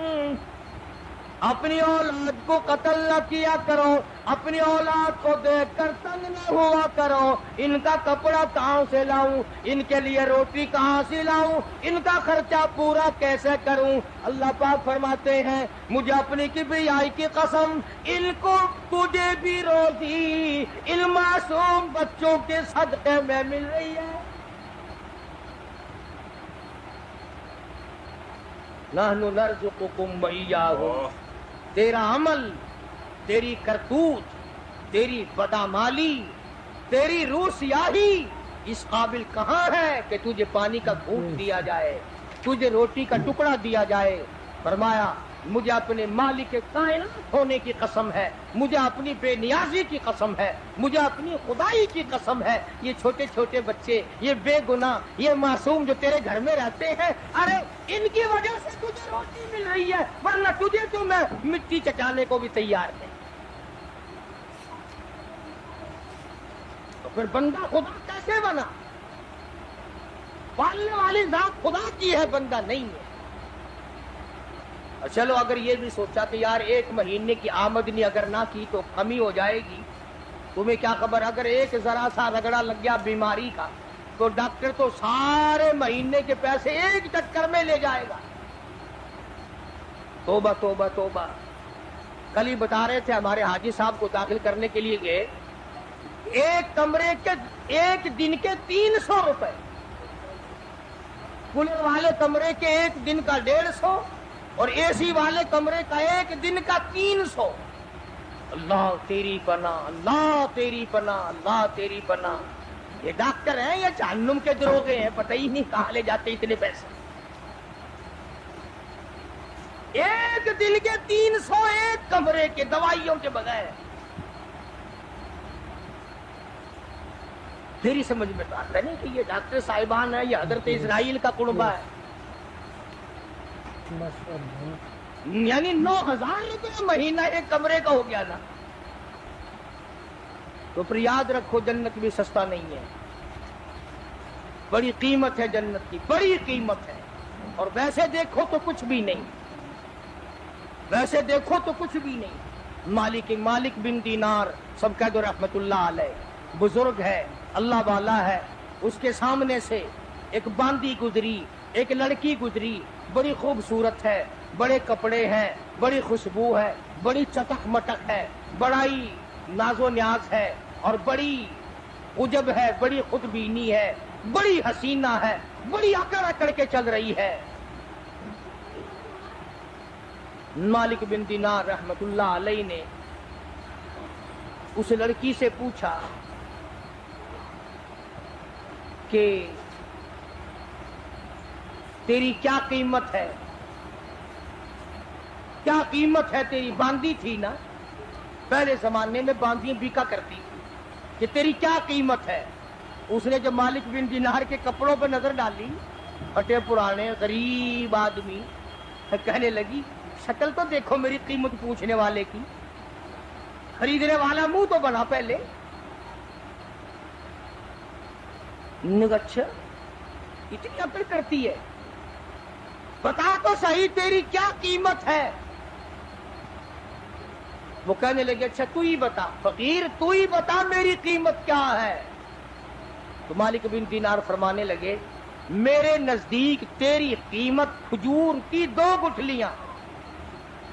اپنی اولاد کو قتل نہ کیا کرو، اپنی اولاد کو دیکھ کر تنگ نہ ہوا کرو، ان کا کپڑا کہاں سے لاؤں، ان کے لیے روٹی کہاں سے لاؤں، ان کا خرچہ پورا کیسے کروں؟ اللہ پاک فرماتے ہیں مجھے اپنی کبریائی کی قسم، ان کو تجھے بھی روزی ان معصوم بچوں کے صدقے میں مل رہی ہے۔ نحن نرزقکم وإیاہم۔ تیرا عمل، تیری کرتوت، تیری بدعمالی، تیری روح سیاہی اس قابل کہاں ہے کہ تجھے پانی کا گھونٹ دیا جائے، تجھے روٹی کا ٹکڑا دیا جائے؟ فرمایا مجھے اپنے مالک کائنات ہونے کی قسم ہے، مجھے اپنی بے نیازی کی قسم ہے، مجھے اپنی خدائی کی قسم ہے، یہ چھوٹے چھوٹے بچے، یہ بے گناہ، یہ معصوم جو تیرے گھر میں رہتے ہیں، ارے ان کی وجہ سے تجھے روٹی مل رہی ہے، ورنہ تجھے تو میں مٹی چٹانے کو بھی تیار نہیں۔ تو پھر بندہ خدا کیسے بنا؟ پالنے والی ذات خدا کی ہے، بندہ نہیں ہے۔ چلو اگر یہ بھی سوچا کہ یار ایک مہینے کی آمدنی اگر نہ کی تو کمی ہو جائے گی، تمہیں کیا خبر اگر ایک ذرا سا رگڑا لگ گیا بیماری کا تو ڈاکٹر تو سارے مہینے کے پیسے ایک چکر میں لے جائے گا۔ توبہ توبہ توبہ۔ کل ہی بتا رہے تھے ہمارے حاجی صاحب کو داخل کرنے کے لیے گئے، ایک کمرے کے ایک دن کے 300 روپے، کولر والے کمرے کے ایک دن کا 150 اور اے سی والے کمرے کا ایک دن کا 300۔ اللہ تیری پناہ، اللہ تیری پناہ، اللہ تیری پناہ۔ یہ ڈاکٹر ہیں یا جہنم کے دروغے ہیں، پتہ ہی نہیں کہاں لے جاتے اتنے پیسے۔ ایک دن کے 300 ایک کمرے کے، دوائیوں کے بغیر۔ میری سمجھ میں تو آتا نہیں کہ یہ ڈاکٹر صاحبان ہے یا حضرت اسرائیل کا قربہ ہے، یعنی 9000 روپے مہینہ ایک کمرے کا ہو گیا نا۔ تو پھر یاد رکھو جنت بھی سستا نہیں ہے، بڑی قیمت ہے جنت کی، بڑی قیمت ہے۔ اور ویسے دیکھو تو کچھ بھی نہیں، ویسے دیکھو تو کچھ بھی نہیں۔ مالک بن دینار سب کہہ دو رحمت اللہ علیہ، بزرگ ہے، اللہ والا ہے۔ اس کے سامنے سے ایک باندی گزری، ایک لڑکی گزری، بڑی خوبصورت ہے، بڑے کپڑے ہیں، بڑی خوشبو ہے، بڑی چٹک مٹک ہے، بڑا ہی ناز و نیاز ہے، اور بڑی عجب ہے، بڑی خود بینی ہے، بڑی حسینہ ہے، بڑی اکڑ اکڑ کے چل رہی ہے۔ مالک بن دینار رحمت اللہ علیہ نے اس لڑکی سے پوچھا کہ تیری کیا قیمت ہے؟ کیا قیمت ہے تیری؟ باندی تھی نا، پہلے زمانے میں باندیاں بکا کرتی تھی، کہ تیری کیا قیمت ہے؟ اس نے جب مالک بن دینار کے کپڑوں پہ نظر ڈالی، پھٹے پرانے غریب آدمی، کہنے لگی شکل تو دیکھو میری قیمت پوچھنے والے کی، خریدنے والا منہ تو بنا پہلے۔ اچھا اتنی عقل کرتی ہے، بتا تو صحیح تیری کیا قیمت ہے؟ وہ کہنے لگے اچھا تو ہی بتا فقیر، تو ہی بتا میری قیمت کیا ہے۔ تو مالک بن دینار فرمانے لگے میرے نزدیک تیری قیمت کھجور کی 2 گٹھلیاں،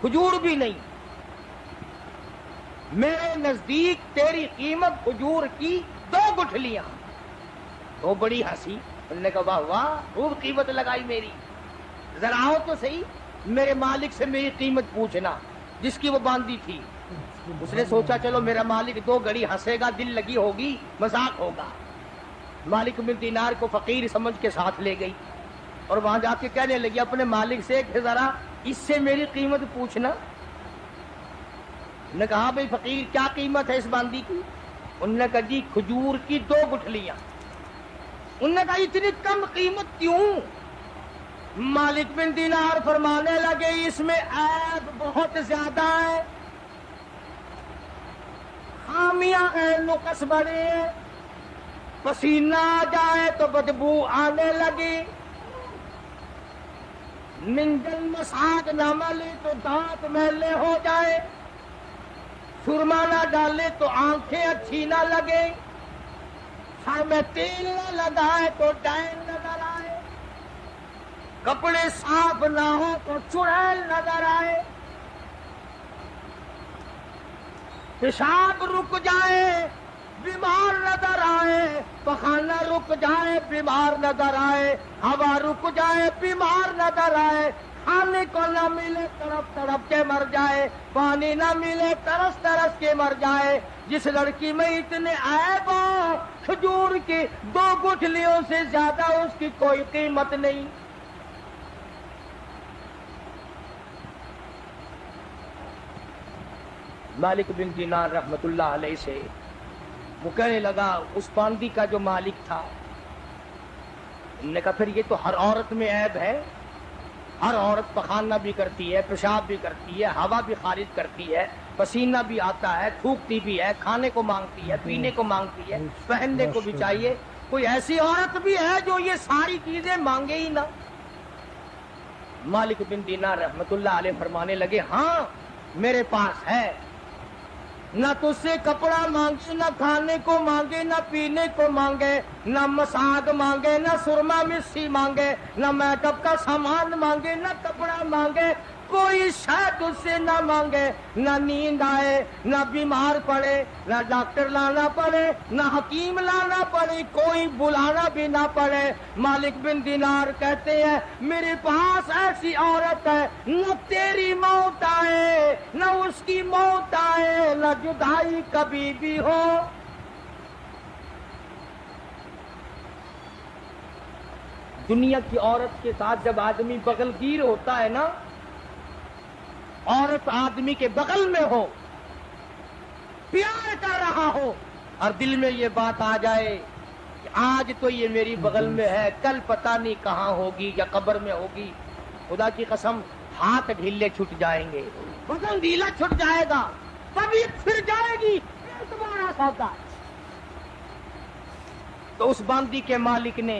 کھجور بھی نہیں، میرے نزدیک تیری قیمت کھجور کی 2 گٹھلیاں۔ وہ بڑی ہنسی، انہوں نے کہا واہ واہ خوب قیمت لگائی میری، ذرا آؤ تو صحیح میرے مالک سے میری قیمت پوچھنا، جس کی وہ باندھی تھی۔ اس نے سوچا چلو میرا مالک 2 گھڑی ہنسے گا، دل لگی ہوگی، مذاق ہوگا۔ مالک بن دینار کو فقیر سمجھ کے ساتھ لے گئی اور وہاں جا کے کہنے لگی اپنے مالک سے کہ ذرا اس سے میری قیمت پوچھنا۔ نے کہا بھئی فقیر کیا قیمت ہے اس باندی کی؟ انہوں نے کہا جی کھجور کی 2 گٹھلیاں۔ انہوں نے کہا اتنی کم قیمت کیوں؟ مالک بن دینار فرمانے لگے اس میں عیب بہت زیادہ ہے، خامیاں ہیں، نقص بڑے ہیں، پسینہ آ جائے تو بدبو آنے لگی، منجل مساج نہ ملے تو دانت میلے ہو جائے، سرما نہ ڈالے تو آنکھیں اچھی نہ لگے، سر میں تیل نہ لگائے تو ڈائن نظر آئے، کپڑے صاف نہ ہو تو چڑیل نظر آئے، پیشاب رک جائے بیمار نظر آئے، پخانہ رک جائے بیمار نظر آئے، ہوا رک جائے بیمار نظر آئے، کھانے کو نہ ملے تڑپ تڑپ کے مر جائے، پانی نہ ملے ترس ترس کے مر جائے۔ جس لڑکی میں اتنے عیب ہو، کھجور کی 2 گٹھلیوں سے زیادہ اس کی کوئی قیمت نہیں۔ مالک بن دینار رحمت اللہ علیہ سے وہ کہنے لگا اس باندی کا جو مالک تھا، انہوں نے کہا پھر یہ تو ہر عورت میں عیب ہے، ہر عورت پخانہ بھی کرتی ہے، پیشاب بھی کرتی ہے، ہوا بھی خارج کرتی ہے، پسینہ بھی آتا ہے، تھوکتی بھی ہے، کھانے کو مانگتی ہے، پینے کو مانگتی ہے، پہننے کو بھی چاہیے، کوئی ایسی عورت بھی ہے جو یہ ساری چیزیں مانگے ہی نہ؟ مالک بن دینار رحمت اللہ علیہ فرمانے لگے ہاں میرے پاس ہے، نہ تجھ سے کپڑا مانگے، نہ کھانے کو مانگے، نہ پینے کو مانگے، نہ مساگ مانگے، نہ سرما مسی مانگے، نہ میک اپ کا سامان مانگے، نہ کپڑا مانگے، کوئی شاید اس سے نہ مانگے، نہ نیند آئے، نہ بیمار پڑے، نہ ڈاکٹر لانا پڑے، نہ حکیم لانا پڑے، کوئی بلانا بھی نہ پڑے۔ مالک بن دینار کہتے ہیں میرے پاس ایسی عورت ہے، نہ تیری موت آئے نہ اس کی موت آئے، نہ جدائی کبھی بھی ہو۔ دنیا کی عورت کے ساتھ جب آدمی بغل گیر ہوتا ہے نا، عورت آدمی کے بغل میں ہو، پیار کر رہا ہو، اور دل میں یہ بات آ جائے کہ آج تو یہ میری بغل میں ہے، کل پتہ نہیں کہاں ہوگی یا قبر میں ہوگی، خدا کی قسم ہاتھ ڈھیلے چھٹ جائیں گے، بدن ڈھیلا چھٹ جائے گا، طبیعت پھر جائے گی، پھر تمہارا سودا۔ تو اس باندی کے مالک نے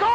2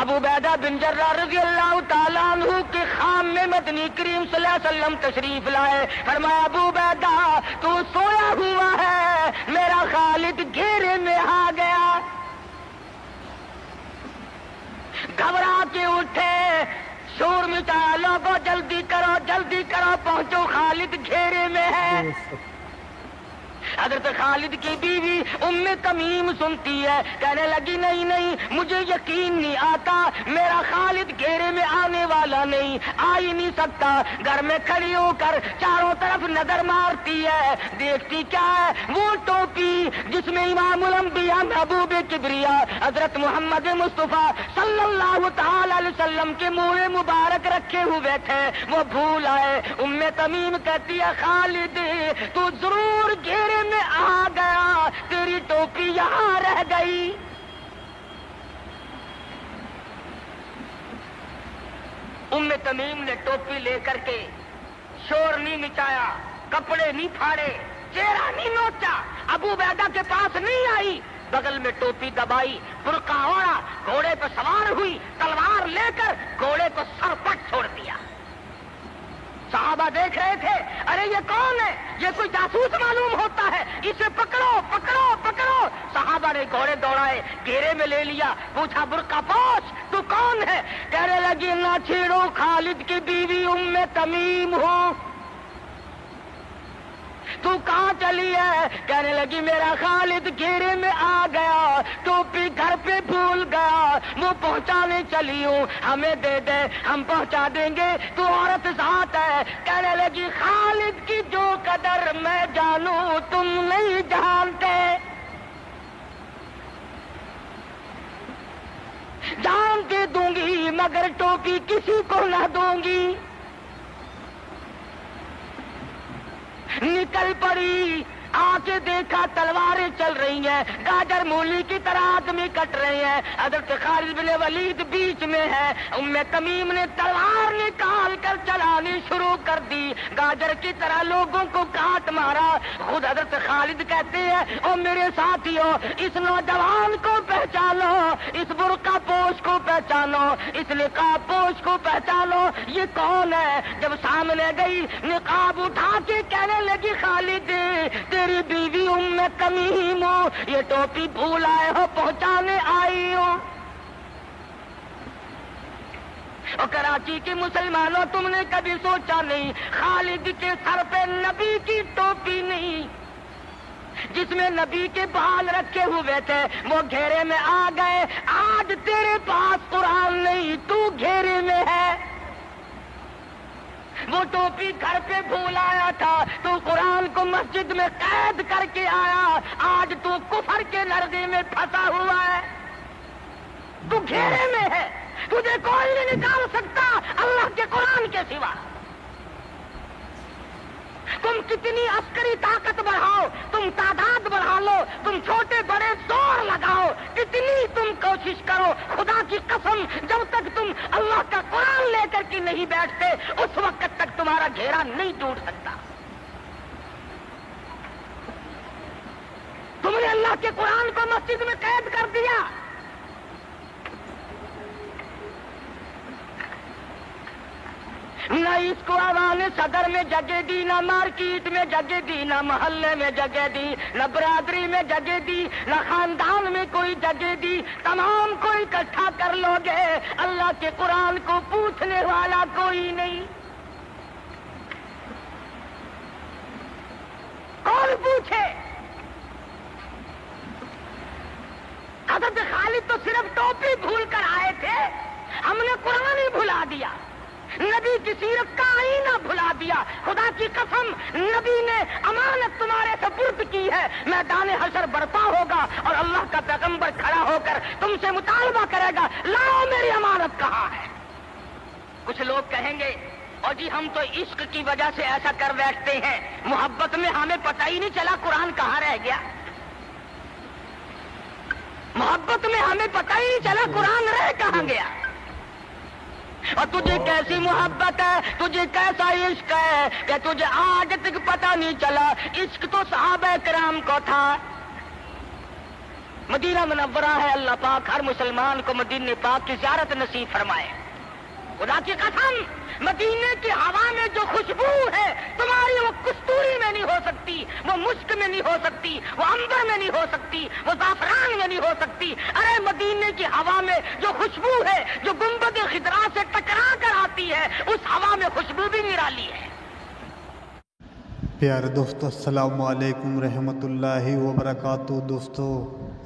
ابو عبیدہ بن جراح رضی اللہ تعالیٰ عنہ کے خام میں مدنی کریم صلی اللہ علیہ وسلم تشریف لائے. فرمایا ابو عبیدہ تو سویا ہوا ہے, میرا خالد گھیرے میں آ گیا. گھبرا کے اٹھے, شور مچایا, لوگوں جلدی کرو پہنچو, خالد گھیرے میں ہے. حضرت خالد کی بیوی ام تمیم سنتی ہے, کہنے لگی نہیں مجھے یقین نہیں آتا, میرا خالد گھیرے میں آنے والا نہیں, آ ہی نہیں سکتا. گھر میں کھڑی ہو کر چاروں طرف نظر مارتی ہے, دیکھتی کیا ہے, وہ ٹوپی جس میں امام الانبیاء محبوب کبریا حضرت محمد مصطفیٰ صلی اللہ تعالی علیہ وسلم کے منہ مبارک رکھے ہوئے تھے, وہ بھول آئے. ام تمیم کہتی ہے خالد تو ضرور گھیرے میں آ گیا, تیری ٹوپی یہاں رہ گئی. ام تمیم نے ٹوپی لے کر کے شور نہیں مچایا, کپڑے نہیں پھاڑے, چہرہ نہیں نوچا, ابو عبیدہ کے پاس نہیں آئی, بغل میں ٹوپی دبائی, برقع اوڑھا, گھوڑے پہ سوار ہوئی, تلوار لے کر گھوڑے کو سر پٹ چھوڑ دیا. صحابہ دیکھ رہے تھے, ارے یہ کون ہے, یہ کوئی جاسوس معلوم ہوتا ہے, اسے پکڑو. صحابہ نے گھوڑے دوڑائے, گھیرے میں لے لیا, پوچھا برقع پوش تو کون ہے, کہنے لگی نہ چھیڑو, خالد کی بیوی ام تمیم ہوں. تو کہاں چلی ہے, کہنے لگی میرا خالد گھیرے میں آ گیا, ٹوپی گھر پہ بھول گیا, وہ پہنچانے چلی ہوں, ہمیں دے دے ہم پہنچا دیں گے, تو عورت ذات ہے. کہنے لگی خالد کی جو قدر میں جانوں تم نہیں جانتے, جان دے دوں گی مگر ٹوپی کسی کو نہ دوں گی. نکل پڑی, آ کے دیکھا تلواریں چل رہی ہیں, گاجر مولی کی طرح آدمی کٹ رہے ہیں, حضرت خالد بن ولید بیچ میں ہے. ام تمیم نے تلوار نکال کر چلانی شروع کر دی, گاجر کی طرح لوگوں کو کاٹ مارا. خود حضرت خالد کہتے ہیں او میرے ساتھیوں, اس نوجوان کو پہچانو, اس برقع پوش کو پہچانو, اس نقاب پوش کو پہچانو, یہ کون ہے. جب سامنے گئی, نقاب اٹھا کے کہنے لگی خالد تیری بیوی ام تمیم ہو, یہ ٹوپی بھول آئے ہو, پہنچانے آئی ہو. اور کراچی کے مسلمانوں, تم نے کبھی سوچا نہیں خالد کے سر پہ نبی کی ٹوپی نہیں, جس میں نبی کے بال رکھے ہوئے تھے, وہ گھیرے میں آ گئے. آج تیرے پاس قرآن نہیں, تو گھیرے میں ہے. وہ ٹوپی گھر پہ بھول آیا تھا, تو قرآن کو مسجد میں قید کر کے آیا, آج تو کفر کے لرزے میں پھنسا ہوا ہے, تو گھیرے میں ہے, تجھے کوئی نہیں نکال سکتا اللہ کے قرآن کے سوا. تم کتنی عسکری طاقت بڑھاؤ, تم تعداد بڑھا لو, تم چھوٹے بڑے زور لگاؤ, کتنی تم کوشش کرو, خدا کی قسم جب تک تم اللہ کا قرآن لے کر کے نہیں بیٹھتے, اس وقت تک تمہارا گھیرا نہیں ٹوٹ سکتا. تم نے اللہ کے قرآن کو مسجد میں قید کر دیا. نہ اس کو عوام صدر میں جگہ دی, نہ مارکیٹ میں جگہ دی, نہ محلے میں جگہ دی, نہ برادری میں جگہ دی, نہ خاندان میں کوئی جگہ دی. تمام کو اکٹھا کر لو گے, اللہ کے قرآن کو پوچھنے والا کوئی نہیں. کون پوچھے؟ حضرت خالد تو صرف ٹوپی بھول کر آئے تھے, ہم نے قرآن ہی بھلا دیا, نبی کی سیرت کا آئینہ بھلا دیا. خدا کی قسم نبی نے امانت تمہارے سپرد کی ہے, میدان حشر برپا ہوگا اور اللہ کا پیغمبر کھڑا ہو کر تم سے مطالبہ کرے گا, لاؤ میری امانت کہاں ہے. کچھ لوگ کہیں گے اور جی ہم تو عشق کی وجہ سے ایسا کر بیٹھتے ہیں, محبت میں ہمیں پتہ ہی نہیں چلا قرآن کہاں رہ گیا. محبت میں ہمیں پتہ ہی نہیں چلا قرآن رہ کہاں گیا. اور تجھے کیسی محبت ہے, تجھے کیسا عشق ہے کہ تجھے آج تک پتہ نہیں چلا. عشق تو صحابہ کرام کو تھا. مدینہ منورہ ہے، اللہ پاک ہر مسلمان کو مدینہ پاک کی زیارت نصیب فرمائے۔ خدا کی قسم، مدینے کی ہوا میں جو خوشبو ہے تمہاری، وہ کستوری میں نہیں ہو سکتی، وہ مشک میں نہیں ہو سکتی، وہ عنبر میں نہیں ہو سکتی، وہ زعفران میں نہیں ہو سکتی۔ ارے مدینے کی ہوا میں جو خوشبو ہے، جو گنبد خضرا سے ٹکرا کر آتی ہے، اس ہوا میں خوشبو بھی نرالی ہے۔ پیارے دوستو، السلام علیکم رحمۃ اللہ وبرکاتہ۔ دوستو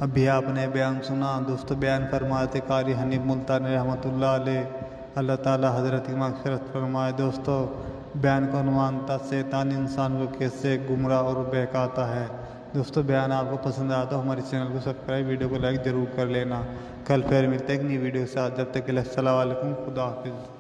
ابھی آپ نے بیان سنا، دوستو بیان فرماتے قاری حنیف ملتانی رحمۃ اللہ علیہ، اللہ تعالیٰ حضرت کی مغفرت فرمائے۔ دوستو بیان کا عنوان تھا شیطان انسان کو کیسے گمراہ اور بہکاتا ہے۔ دوستو بیان آپ کو پسند آیا تو ہمارے چینل کو سبسکرائب، ویڈیو کو لائک ضرور کر لینا۔ کل پھر ملتے ہیں ایک نئی ویڈیو کے ساتھ، جب تک کے لیے السلام علیکم، خدا حافظ۔